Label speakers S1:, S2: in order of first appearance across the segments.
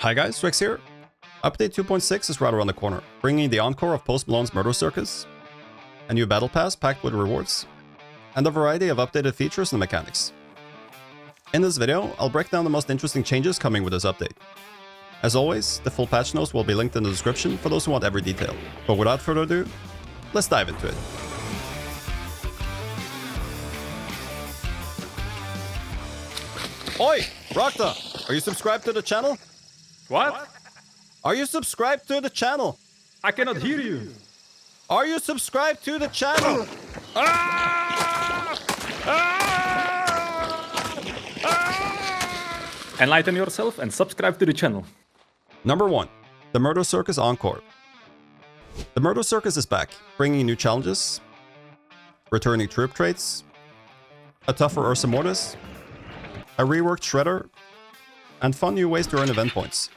S1: Hi guys, Rex here. Update 2.6 is right around the corner, bringing the encore of Post Malone's Murder Circus, a new battle pass packed with rewards, and a variety of updated features and mechanics. In this video, I'll break down the most interesting changes coming with this update. As always, the full patch notes will be linked in the description for those who want every detail. But without further ado, let's dive into it. Oi! Rakta! Are you subscribed to the channel?
S2: What?
S1: Are you subscribed to the channel?
S2: I cannot hear you.
S1: Are you subscribed to the channel?
S2: Enlighten yourself and subscribe to the channel.
S1: Number 1. The Murder Circus Encore. The Murder Circus is back, bringing new challenges, returning troupe traits, a tougher Ursa Mortis, a reworked Shredder, and fun new ways to earn event points.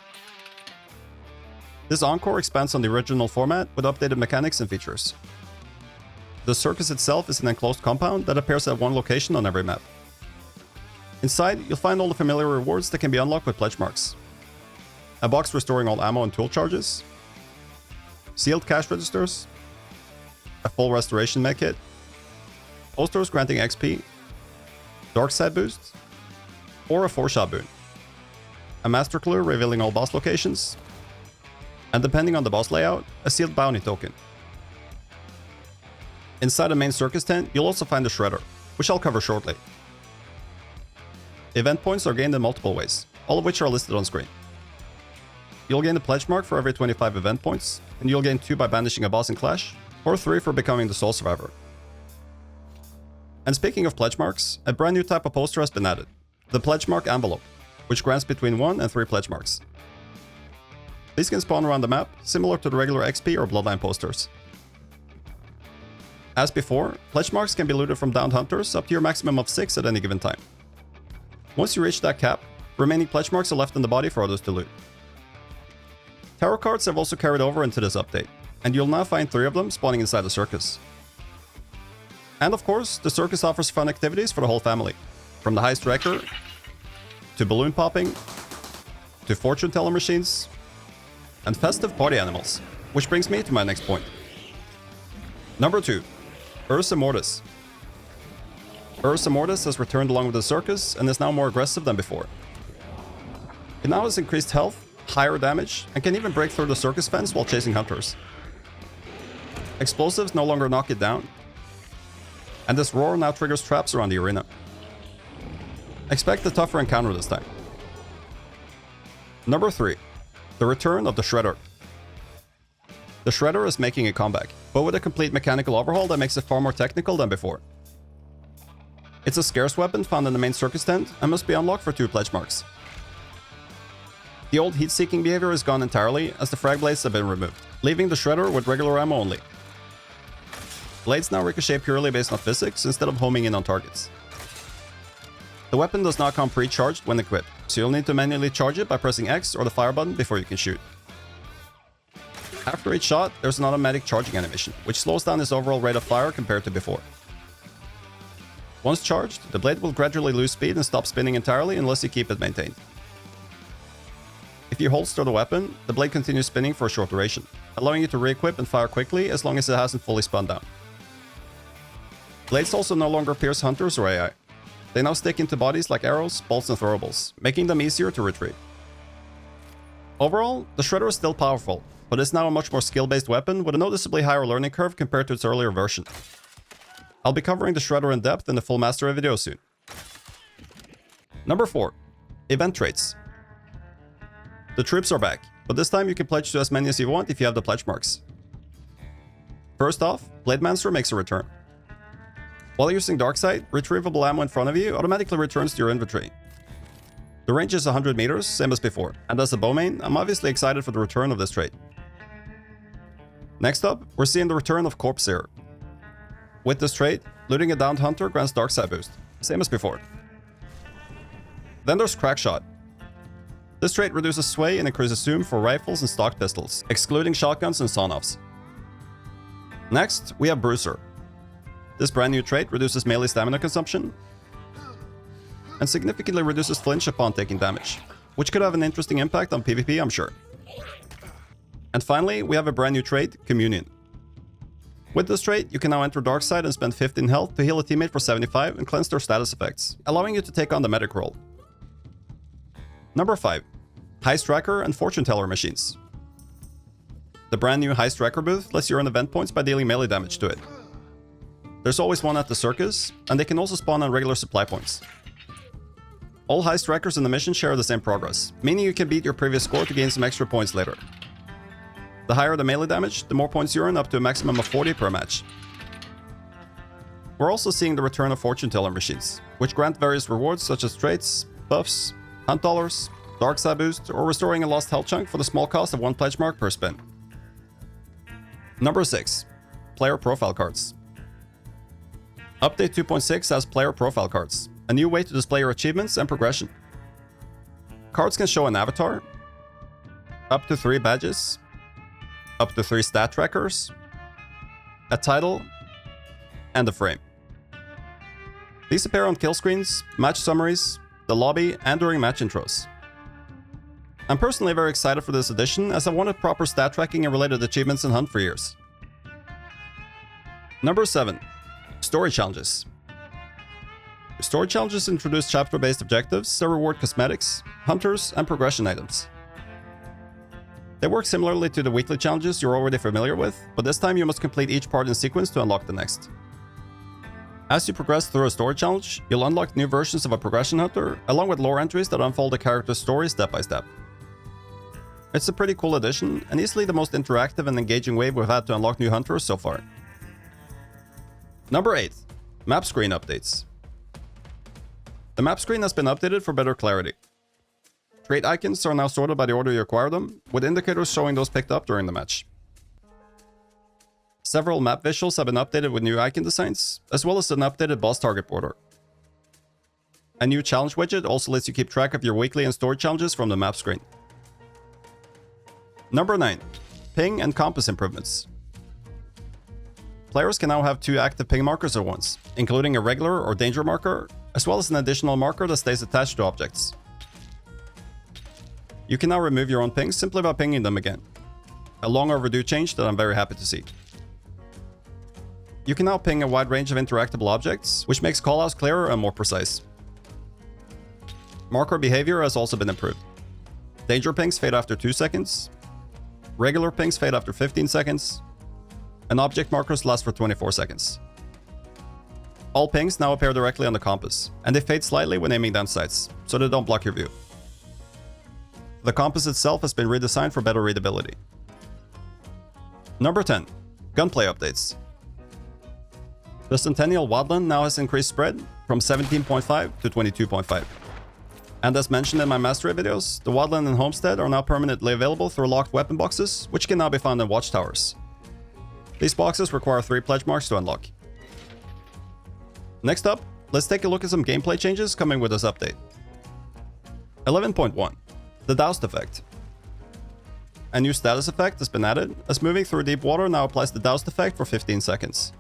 S1: This Encore expands on the original format with updated mechanics and features. The circus itself is an enclosed compound that appears at one location on every map. Inside, you'll find all the familiar rewards that can be unlocked with pledge marks. A box restoring all ammo and tool charges, sealed cash registers, a full restoration medkit, posters granting XP, dark side boost, or a 4-shot boon, a master clue revealing all boss locations, and depending on the boss layout, a sealed bounty token. Inside the main circus tent, you'll also find the Shredder, which I'll cover shortly. Event points are gained in multiple ways, all of which are listed on screen. You'll gain a pledge mark for every 25 event points, and you'll gain 2 by banishing a boss in Clash, or 3 for becoming the sole survivor. And speaking of pledge marks, a brand new type of poster has been added, the pledge mark envelope, which grants between 1 and 3 pledge marks. These can spawn around the map, similar to the regular XP or Bloodline posters. As before, pledge marks can be looted from downed hunters up to your maximum of 6 at any given time. Once you reach that cap, remaining pledge marks are left in the body for others to loot. Tarot cards have also carried over into this update, and you'll now find 3 of them spawning inside the circus. And of course, the circus offers fun activities for the whole family, from the heist wrecker, to balloon popping, to fortune teller machines, and festive party animals, which brings me to my next point. Number 2. Ursa Mortis. Ursa Mortis has returned along with the circus and is now more aggressive than before. It now has increased health, higher damage, and can even break through the circus fence while chasing hunters. Explosives no longer knock it down, and this roar now triggers traps around the arena. Expect a tougher encounter this time. Number 3. The return of the Shredder. The Shredder is making a comeback, but with a complete mechanical overhaul that makes it far more technical than before. It's a scarce weapon found in the main circus tent and must be unlocked for 2 pledge marks. The old heat-seeking behavior is gone entirely as the frag blades have been removed, leaving the Shredder with regular ammo only. Blades now ricochet purely based on physics instead of homing in on targets. The weapon does not come pre-charged when equipped, so you'll need to manually charge it by pressing X or the fire button before you can shoot. After each shot, there's an automatic charging animation, which slows down its overall rate of fire compared to before. Once charged, the blade will gradually lose speed and stop spinning entirely unless you keep it maintained. If you holster the weapon, the blade continues spinning for a short duration, allowing you to re-equip and fire quickly as long as it hasn't fully spun down. Blades also no longer pierce hunters or AI. They now stick into bodies like arrows, bolts, and throwables, making them easier to retrieve. Overall, the Shredder is still powerful, but is now a much more skill-based weapon with a noticeably higher learning curve compared to its earlier version. I'll be covering the Shredder in depth in the full mastery video soon. Number 4. Event traits. The troops are back, but this time you can pledge to as many as you want if you have the pledge marks. First off, Blademancer makes a return. While using Darksight, retrievable ammo in front of you automatically returns to your inventory. The range is 100 meters, same as before, and as a bowmain, I'm obviously excited for the return of this trait. Next up, we're seeing the return of Corpseer. With this trait, looting a downed hunter grants Darkside boost, same as before. Then there's Crackshot. This trait reduces sway and increases zoom for rifles and stock pistols, excluding shotguns and sawn-offs. Next, we have Bruiser. This brand new trait reduces melee stamina consumption and significantly reduces flinch upon taking damage. which could have an interesting impact on PvP, I'm sure. And finally, we have a brand new trait, Communion. With this trait, you can now enter Dark Side and spend 15 health to heal a teammate for 75 and cleanse their status effects, allowing you to take on the medic role. Number 5. Heist Tracker and Fortune Teller machines. The brand new Heist Tracker booth lets you earn event points by dealing melee damage to it. There's always one at the circus, and they can also spawn on regular supply points. All Heist Trackers in the mission share the same progress, meaning you can beat your previous score to gain some extra points later. The higher the melee damage, the more points you earn, up to a maximum of 40 per match. We're also seeing the return of Fortune Teller machines, which grant various rewards such as traits, buffs, hunt dollars, dark side boost, or restoring a lost health chunk for the small cost of 1 pledge mark per spin. Number 6. Player Profile Cards. Update 2.6 has Player Profile Cards, a new way to display your achievements and progression. Cards can show an avatar, up to 3 badges, up to 3 stat trackers, a title, and a frame. These appear on kill screens, match summaries, the lobby, and during match intros. I'm personally very excited for this addition, as I wanted proper stat tracking and related achievements in Hunt for years. Number 7. Story Challenges. Story Challenges introduce chapter-based objectives that reward cosmetics, hunters, and progression items. They work similarly to the weekly challenges you're already familiar with, but this time you must complete each part in sequence to unlock the next. As you progress through a story challenge, you'll unlock new versions of a progression hunter, along with lore entries that unfold the character's story step by step. It's a pretty cool addition, and easily the most interactive and engaging way we've had to unlock new hunters so far. Number 8. Map Screen Updates. The map screen has been updated for better clarity. Trait icons are now sorted by the order you acquire them, with indicators showing those picked up during the match. Several map visuals have been updated with new icon designs, as well as an updated boss target border. A new challenge widget also lets you keep track of your weekly and story challenges from the map screen. Number 9. Ping and compass improvements. Players can now have 2 active ping markers at once, including a regular or danger marker, as well as an additional marker that stays attached to objects. You can now remove your own pings simply by pinging them again. A long overdue change that I'm very happy to see. You can now ping a wide range of interactable objects, which makes callouts clearer and more precise. Marker behavior has also been improved. Danger pings fade after 2 seconds, regular pings fade after 15 seconds, and object markers last for 24 seconds. All pings now appear directly on the compass, and they fade slightly when aiming down sights, so they don't block your view. The compass itself has been redesigned for better readability. Number 10. Gunplay Updates. The Centennial Wildland now has increased spread from 17.5 to 22.5. And as mentioned in my mastery videos, the Wildland and Homestead are now permanently available through locked weapon boxes, which can now be found in watchtowers. These boxes require 3 pledge marks to unlock. Next up, let's take a look at some gameplay changes coming with this update. 11.1. The Doused Effect. A new status effect has been added, as moving through deep water now applies the Doused Effect for 15 seconds.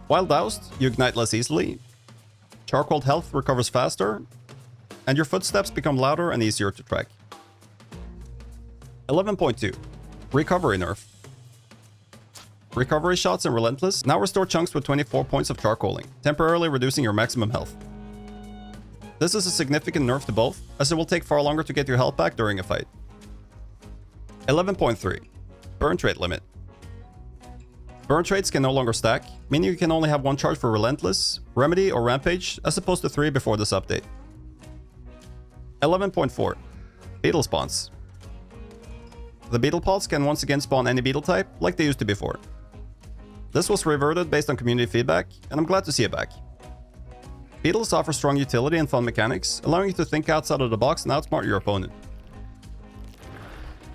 S1: While doused, you ignite less easily, charcoal health recovers faster, and your footsteps become louder and easier to track. 11.2. Recovery Nerf. Recovery shots in Relentless now restore chunks with 24 points of charcoaling, temporarily reducing your maximum health. This is a significant nerf to both, as it will take far longer to get your health back during a fight. 11.3. Burn Trait Limit. Burn traits can no longer stack, meaning you can only have 1 charge for Relentless, Remedy, or Rampage, as opposed to 3 before this update. 11.4. Beetle Spawns. The Beetle Pods can once again spawn any beetle type, like they used to before. This was reverted based on community feedback, and I'm glad to see it back. Beetles offer strong utility and fun mechanics, allowing you to think outside of the box and outsmart your opponent.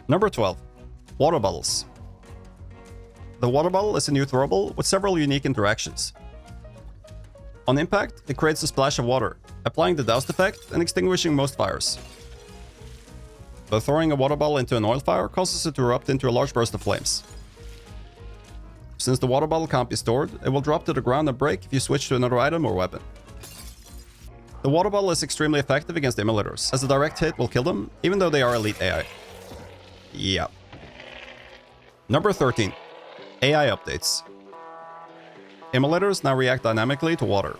S1: Number 12. Water Bottles. The water bottle is a new throwable with several unique interactions. On impact, it creates a splash of water, applying the Doused Effect and extinguishing most fires. But throwing a water bottle into an oil fire causes it to erupt into a large burst of flames. Since the water bottle can't be stored, it will drop to the ground and break if you switch to another item or weapon. The water bottle is extremely effective against immolators, as a direct hit will kill them, even though they are elite AI. Yeah. Number 13. AI updates. Immolators now react dynamically to water.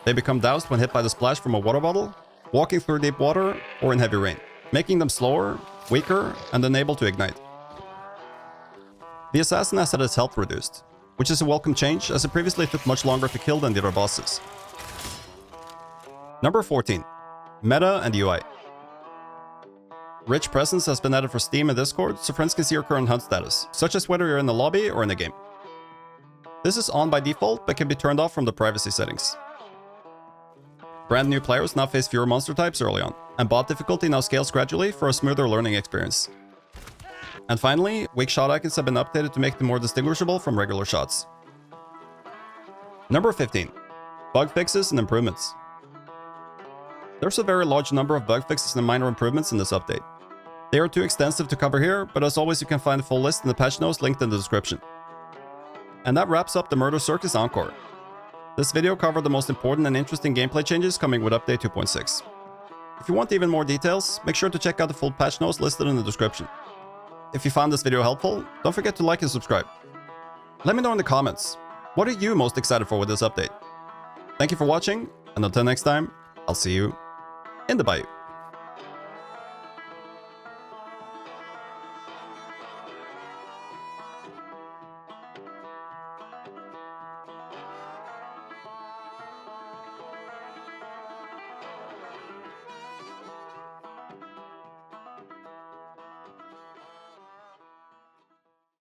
S1: They become doused when hit by the splash from a water bottle, walking through deep water, or in heavy rain, making them slower, weaker, and unable to ignite. The assassin has had its health reduced, which is a welcome change as it previously took much longer to kill than the other bosses. Number 14. Meta and UI. Rich presence has been added for Steam and Discord, so friends can see your current hunt status, such as whether you're in the lobby or in the game. This is on by default, but can be turned off from the privacy settings. Brand new players now face fewer monster types early on, and bot difficulty now scales gradually for a smoother learning experience. And finally, weak shot icons have been updated to make them more distinguishable from regular shots. Number 15. Bug fixes and improvements. There's a very large number of bug fixes and minor improvements in this update. They are too extensive to cover here, but as always you can find the full list in the patch notes linked in the description. And that wraps up the Murder Circus Encore. This video covered the most important and interesting gameplay changes coming with update 2.6. If you want even more details, make sure to check out the full patch notes listed in the description. If you found this video helpful, don't forget to like and subscribe. Let me know in the comments, what are you most excited for with this update? Thank you for watching, and until next time, I'll see you in the bayou.